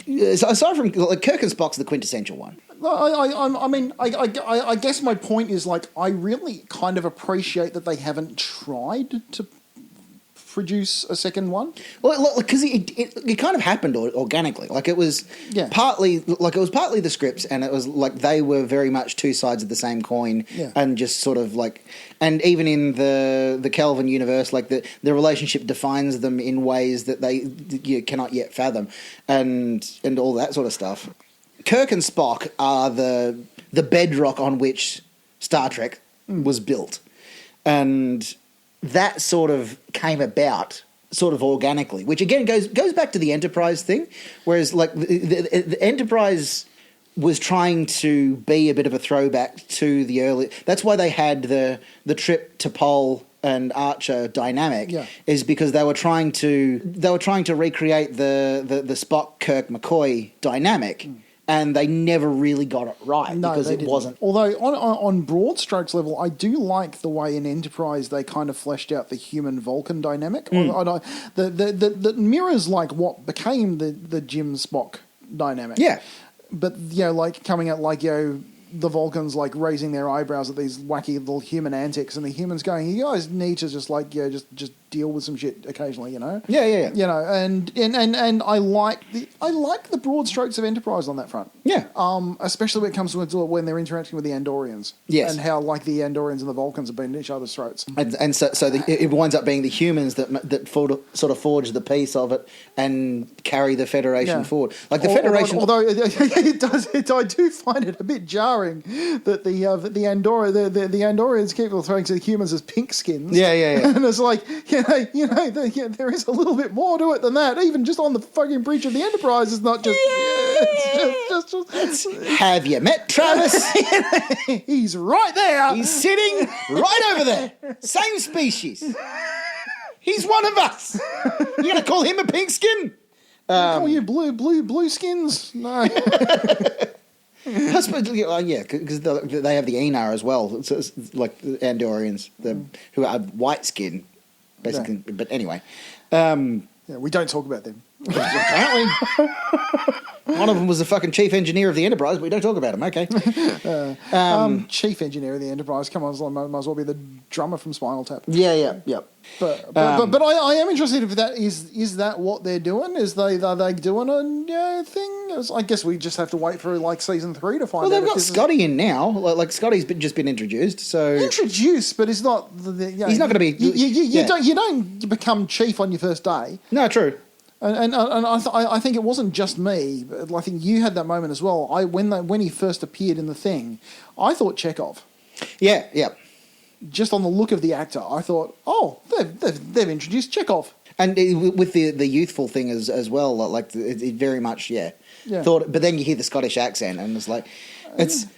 aside from Kirk and Spock's the quintessential one. I guess my point is I really kind of appreciate that they haven't tried to produce a second one. Well, because it kind of happened organically. It was partly the scripts, and it was they were very much two sides of the same coin, and just sort of and even in the Kelvin universe, the relationship defines them in ways that you cannot yet fathom, and all that sort of stuff. Kirk and Spock are the bedrock on which Star Trek was built, and that sort of came about sort of organically, which again goes back to the Enterprise thing, whereas the Enterprise was trying to be a bit of a throwback to the early. That's why they had the trip to Pol and Archer dynamic, is because they were trying to recreate the Spock Kirk McCoy dynamic. And they never really got it right because it wasn't. Although on broad strokes level, I do like the way in Enterprise they kind of fleshed out the human Vulcan dynamic. That mirrors what became the Jim Spock dynamic. Yeah, but coming at the Vulcans like raising their eyebrows at these wacky little human antics, and the humans going, "You guys need to just like just deal with some shit occasionally, you know." Yeah. You know, and I like the broad strokes of Enterprise on that front. Yeah. Especially when it comes to when they're interacting with the Andorians. Yes. And how like the Andorians and the Vulcans have been at each other's throats. And so it winds up being the humans that sort of forge the peace of it and carry the Federation forward. Like the Federation, although it does, I do find it a bit jarring that the Andorians keep referring to the humans as pink skins. Yeah. And it's like there is a little bit more to it than that. Even just on the fucking bridge of the Enterprise, it's not just. Have you met Travis? He's right there. He's sitting right over there. Same species. He's one of us. You gonna call him a pink skin? Call you blue skins? No. I suppose, because they have the Enar as well. So it's like the Andorians, who are white skin, basically. Yeah. But anyway, we don't talk about them. Apparently, one of them was the fucking chief engineer of the Enterprise, but we don't talk about him. Okay. Chief engineer of the Enterprise. Come on, might as well be the drummer from Spinal Tap. Yeah. But I am interested if that is that what they're doing? Are they doing a thing? I guess we just have to wait for like season 3 to find out. Well, they've got Scotty in now. Like Scotty's just been introduced. So introduced, but it's not. He's not going to be. You don't become chief on your first day. No, true. And I think it wasn't just me. But I think you had that moment as well. When he first appeared in the thing, I thought Chekhov. Yeah. Just on the look of the actor, I thought, oh, they've introduced Chekhov. And with the youthful thing as well, like it very much, thought. But then you hear the Scottish accent, and it's like,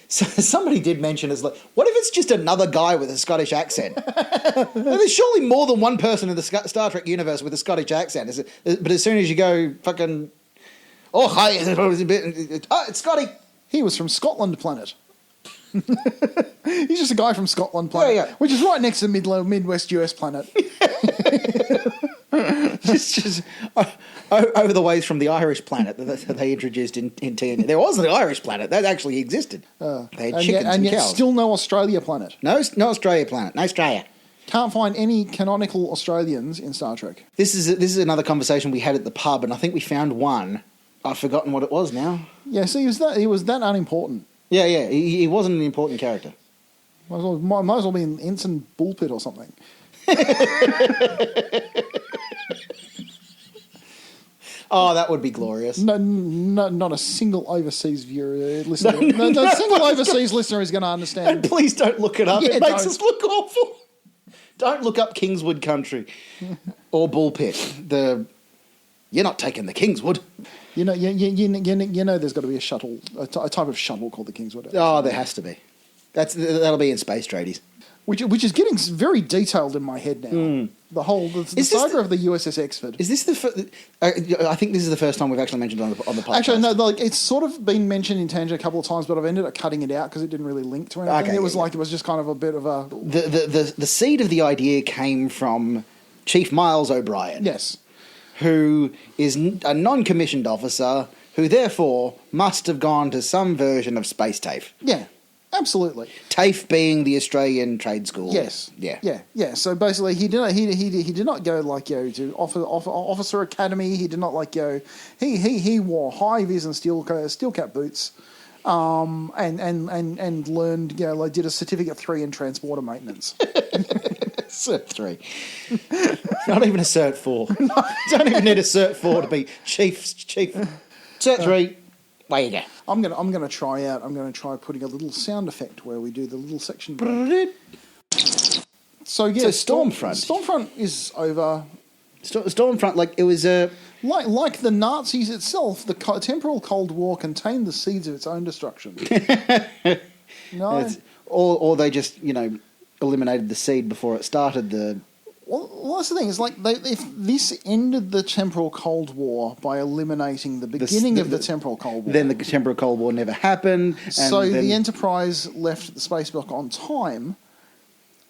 somebody did mention, it's like, what if it's just another guy with a Scottish accent? There's surely more than one person in the Star Trek universe with a Scottish accent. But as soon as you go fucking, oh hi, it's Scotty. He was from Scotland Planet. He's just a guy from Scotland Planet, which is right next to Midwest US Planet. just over the ways from the Irish Planet that they introduced in TNT. There was an Irish Planet that actually existed. They had chickens and yet cows. Still no Australia Planet. No Australia Planet. No Australia. Can't find any canonical Australians in Star Trek. This is another conversation we had at the pub, and I think we found one. I've forgotten what it was now. Yeah, see, he was that unimportant. Yeah. He wasn't an important character. Might as well be in Ensign Bullpit or something. Oh, that would be glorious. No, not a single overseas viewer listener. No single overseas listener is going to understand. And please don't look it up. Yeah, it makes us look awful. Don't look up Kingswood Country or Bullpit. You're not taking the Kingswood. You know, there's got to be a shuttle, a type of shuttle called the Kingswood. Oh, there has to be. That'll be in Space Tradies. Which is getting very detailed in my head now. The saga of the USS Exford. Is this I think this is the first time we've actually mentioned on the podcast. Actually, no. Like it's sort of been mentioned in tangent a couple of times, but I've ended up cutting it out because it didn't really link to anything. Okay, it was just kind of a bit of a. The seed of the idea came from Chief Miles O'Brien. Yes. Who is a non-commissioned officer who therefore must have gone to some version of Space TAFE. Yeah. Absolutely. TAFE being the Australian Trade School. Yes. Yeah. So basically, he did not go like to officer academy. He did not like He wore high vis and steel cap boots, and learned did a certificate 3 in transporter maintenance. Cert 3. Not even a Cert 4. Don't even need a Cert 4 to be chief. Cert 3. There you go. I'm gonna try putting a little sound effect where we do the little section. So Stormfront. Stormfront is over. Stormfront, like it was a like the Nazis itself. The temporal Cold War contained the seeds of its own destruction. No, or they just eliminated the seed before it started the. Well, that's the thing. It's like if this ended the temporal Cold War by eliminating the beginning of the temporal Cold War, then the temporal Cold War never happened. So the Enterprise left the space block on time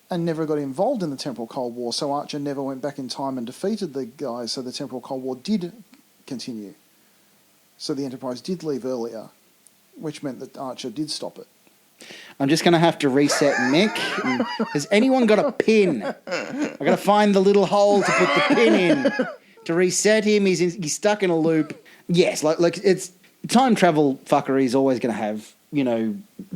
and never got involved in the temporal Cold War. So Archer never went back in time and defeated the guys. So the temporal Cold War did continue. So the Enterprise did leave earlier, which meant that Archer did stop it. I'm just going to have to reset Mick. Has anyone got a pin? I've got to find the little hole to put the pin in to reset him. He's stuck in a loop. Yes, like it's time travel fuckery is always going to have,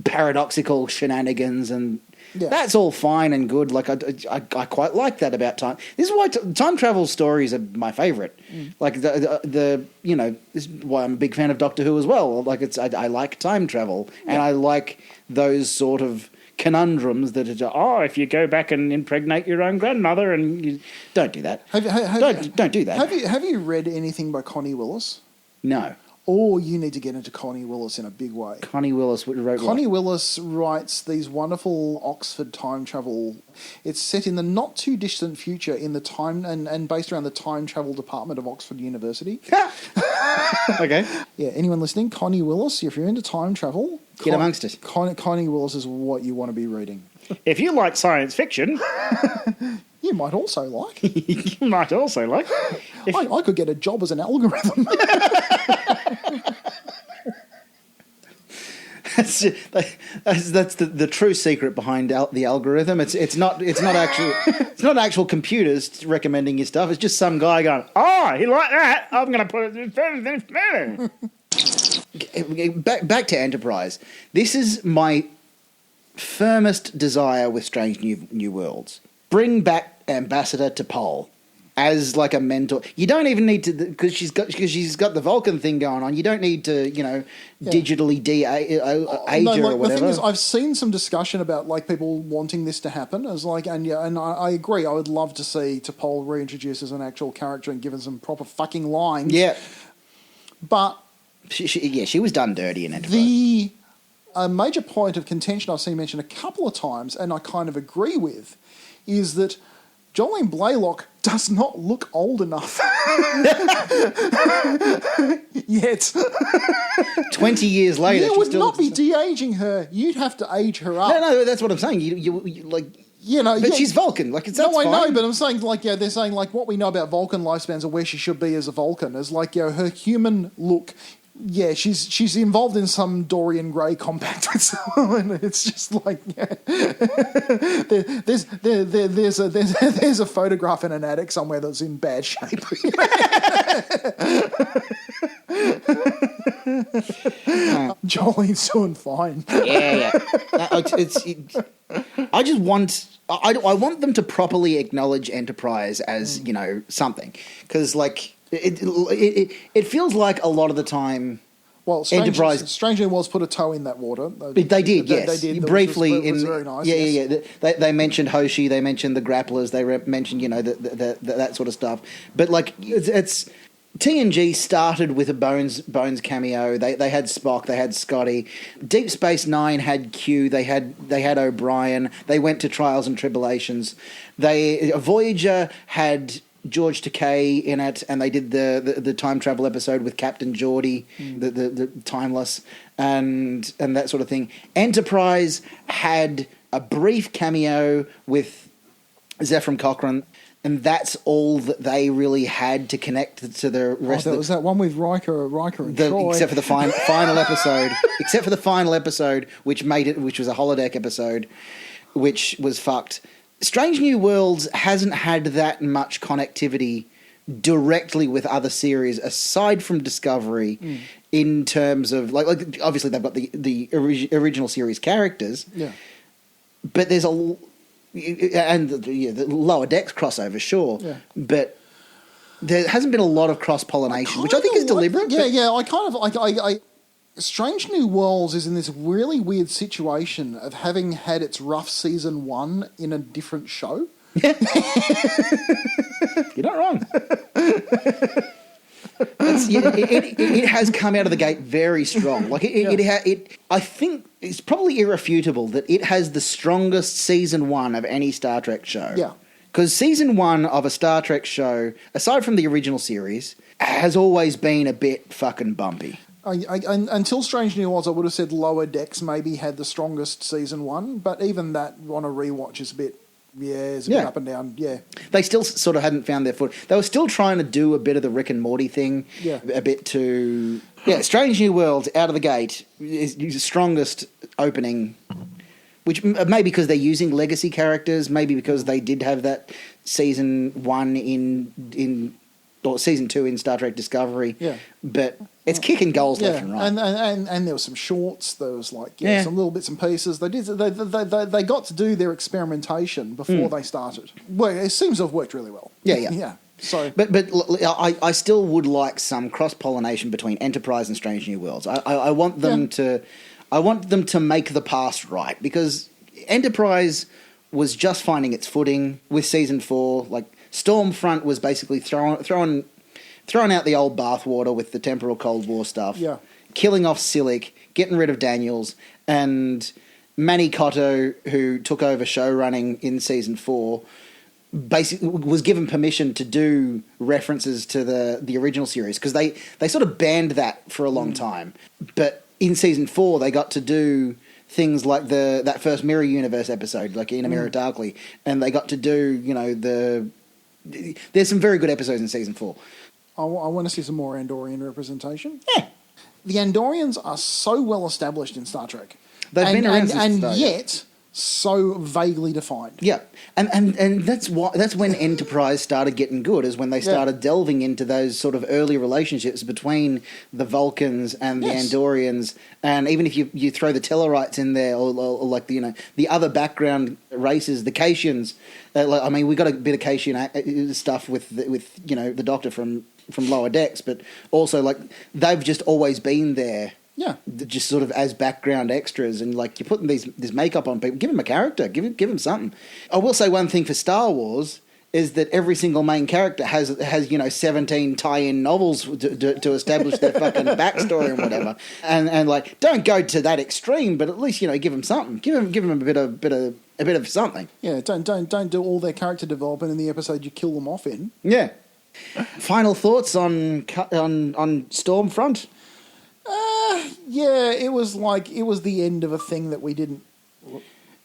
paradoxical shenanigans, and that's all fine and good. Like I quite like that about time. This is why time travel stories are my favourite. Like the this is why I'm a big fan of Doctor Who as well. Like I like time travel, and I like those sort of conundrums that are, if you go back and impregnate your own grandmother, and you don't do that. Don't do that. Have you read anything by Connie Willis? No. Or you need to get into Connie Willis in a big way. Connie Willis wrote Connie what? Willis writes these wonderful Oxford time travel. It's set in the not too distant future in the time and based around the time travel department of Oxford University. Okay. Yeah, anyone listening, Connie Willis, if you're into time travel, Get amongst it. Connie Willis is what you want to be reading. If you like science fiction, You might also like. you might also like. I could get a job as an algorithm. That's the true secret behind the algorithm. It's not actual computers recommending your stuff. It's just some guy going, Oh, he liked that. I'm going to put it. back to Enterprise. This is my firmest desire with Strange New Worlds. Bring back Ambassador T'Pol as like a mentor. You don't even need to, because she's got the Vulcan thing going on. You don't need to, digitally age her or whatever. The thing is, I've seen some discussion about like people wanting this to happen as like, and I agree. I would love to see T'Pol reintroduced as an actual character and given some proper fucking lines. Yeah, but she was done dirty in Enterprise. A major point of contention I've seen mentioned a couple of times, and I kind of agree with, is that Jolene Blaylock does not look old enough yet. 20 years later, You would not be de-aging her. You'd have to age her up. No, that's what I'm saying. You like. But she's Vulcan. Like, that's I fine. know, but I'm saying, like, they're saying, like, what we know about Vulcan lifespans or where she should be as a Vulcan is, like, her human look. Yeah, she's involved in some Dorian Gray compact with someone, and it's just like, there's a photograph in an attic somewhere that's in bad shape. Jolene's doing fine. Yeah. I just want. I want them to properly acknowledge Enterprise as something, because like it feels like a lot Well, Enterprise. Strange New Worlds put a toe in that water. They did, yes. They did. Briefly, which was very nice. Yeah. They mentioned Hoshi. They mentioned the grapplers. They mentioned that sort of stuff. But like it's TNG started with a Bones cameo. They had Spock. They had Scotty. Deep Space Nine had Q. They had O'Brien. They went to Trials and Tribulations. Voyager had George Takei in it, and they did the time travel episode with Captain Geordie, the Timeless, and that sort of thing. Enterprise had a brief cameo with Zephram Cochrane, and that's all that they really had to connect to the rest of the... was that one with Riker and Troy. Except for the final episode. Except for the final episode, which was a holodeck episode, which was fucked. Strange New Worlds hasn't had that much connectivity directly with other series aside from Discovery, in terms of like obviously they've got the original series characters, but there's the Lower Decks crossover, sure, but there hasn't been a lot of cross pollination, which I think is deliberate. Strange New Worlds is in this really weird situation of having had its rough season 1 in a different show. You're not wrong. It has come out of the gate very strong. Like I think it's probably irrefutable that it has the strongest season 1 of any Star Trek show. Yeah. Because season 1 of a Star Trek show, aside from the original series, has always been a bit fucking bumpy. Until Strange New Worlds, I would have said Lower Decks maybe had the strongest season 1, but even that on a rewatch is a bit up and down. Yeah, they still sort of hadn't found their foot. They were still trying to do a bit of the Rick and Morty thing, a bit to Yeah, Strange New Worlds out of the gate is the strongest opening, which maybe because they're using legacy characters, maybe because they did have that season 1 or season 2 in Star Trek Discovery. Yeah. But it's kicking goals left and right. And there were some shorts. There was some little bits and pieces. They got to do their experimentation before they started. Well, it seems to have worked really well. Yeah. So, but I still would like some cross pollination between Enterprise and Strange New Worlds. I want them to make the past right, because Enterprise was just finding its footing with season 4. Like Stormfront was basically throwing out the old bathwater with the temporal Cold War stuff. Yeah. Killing off Silic, getting rid of Daniels, and Manny Cotto, who took over show running in season 4, basically was given permission to do references to the original series, because they sort of banned that for a long time. But in season 4, they got to do things like that first Mirror Universe episode, like In a Mirror Darkly, and they got to do there's some very good episodes in season 4. I want to see some more Andorian representation. Yeah. The Andorians are so well established in Star Trek. They've been around since and the start. yet so vaguely defined. Yeah, and that's when Enterprise started getting good, is when they started delving into those sort of early relationships between the Vulcans and the Andorians, and even if you throw the Tellarites in there, or like the other background races, the Caitians. We got a bit of Caitian stuff with the Doctor from Lower Decks, but also like they've just always been there. Yeah, just sort of as background extras, and like you're putting this makeup on people. Give them a character. Give them something. I will say one thing for Star Wars is that every single main character has 17 tie-in novels to establish their fucking backstory and whatever. And like don't go to that extreme, but at least give them something. Give them a bit of something. Yeah, don't do all their character development in the episode you kill them off in. Yeah. Final thoughts on Stormfront? Yeah, it was the end of a thing that we didn't.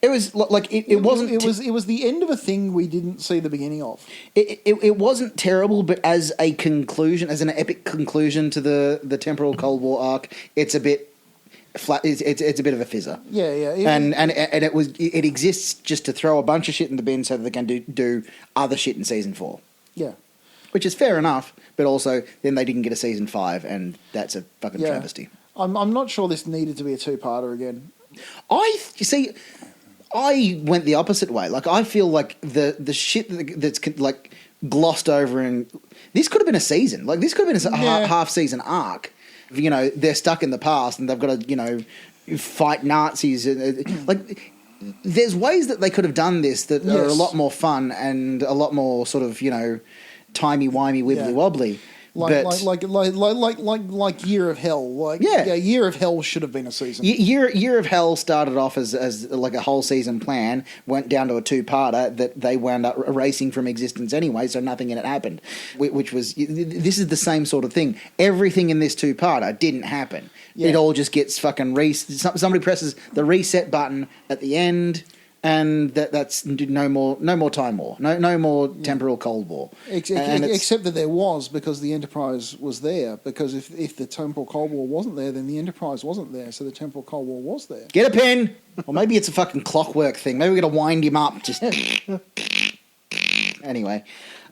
It was like it wasn't. It was the end of a thing we didn't see the beginning of. It wasn't terrible, but as a conclusion, as an epic conclusion to the temporal Cold War arc, it's a bit flat. It's a bit of a fizzer. Yeah. It exists just to throw a bunch of shit in the bin so that they can do other shit in season 4. Yeah. Which is fair enough, but also then they didn't get a season 5, and that's a fucking travesty. I'm not sure this needed to be a 2-parter again. I went the opposite way. Like I feel like the shit that's like glossed over, and this could have been a season. Like this could have been a half season arc. They're stuck in the past and they've got to fight Nazis. Like there's ways that they could have done this that are a lot more fun and a lot more sort of timey-wimey, wibbly-wobbly. Like Year of Hell. Year of Hell should have been a season. Year of Hell started off as like a whole season plan, went down to a 2-parter that they wound up erasing from existence anyway, so nothing in it happened. Which was, this is the same sort of thing. Everything in this 2-parter didn't happen. Yeah. It all just gets fucking somebody presses the reset button at the end. And that's no more time war, no more temporal Cold War. Except that there was, because the Enterprise was there. Because if the temporal Cold War wasn't there, then the Enterprise wasn't there. So the temporal Cold War was there. Get a pen, or maybe it's a fucking clockwork thing. Maybe we're gonna wind him up. Just anyway,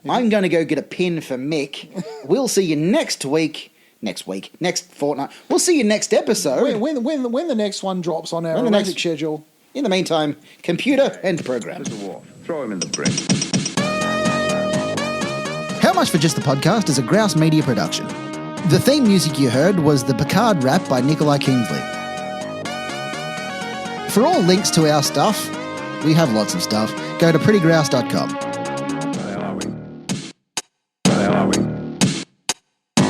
I'm going to go get a pin for Mick. We'll see you next fortnight. We'll see you next episode. When the next one drops on our erratic schedule. In the meantime, computer and program. Mr. Worf, throw him in the brig. How Much for Just the Podcast is a Grouse Media production. The theme music you heard was the Picard rap by Nikolai Kingsley. For all links to our stuff, we have lots of stuff, go to prettygrouse.com. Where the hell are we?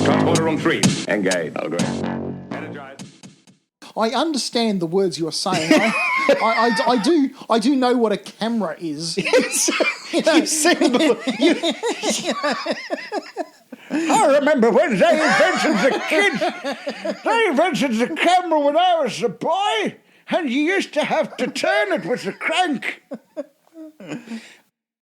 Transporter room 3. Engage. Oh, great. Energize. I understand the words you're saying. I do know what a camera is. You've seen I remember when they invented the camera when I was a boy, and you used to have to turn it with a crank.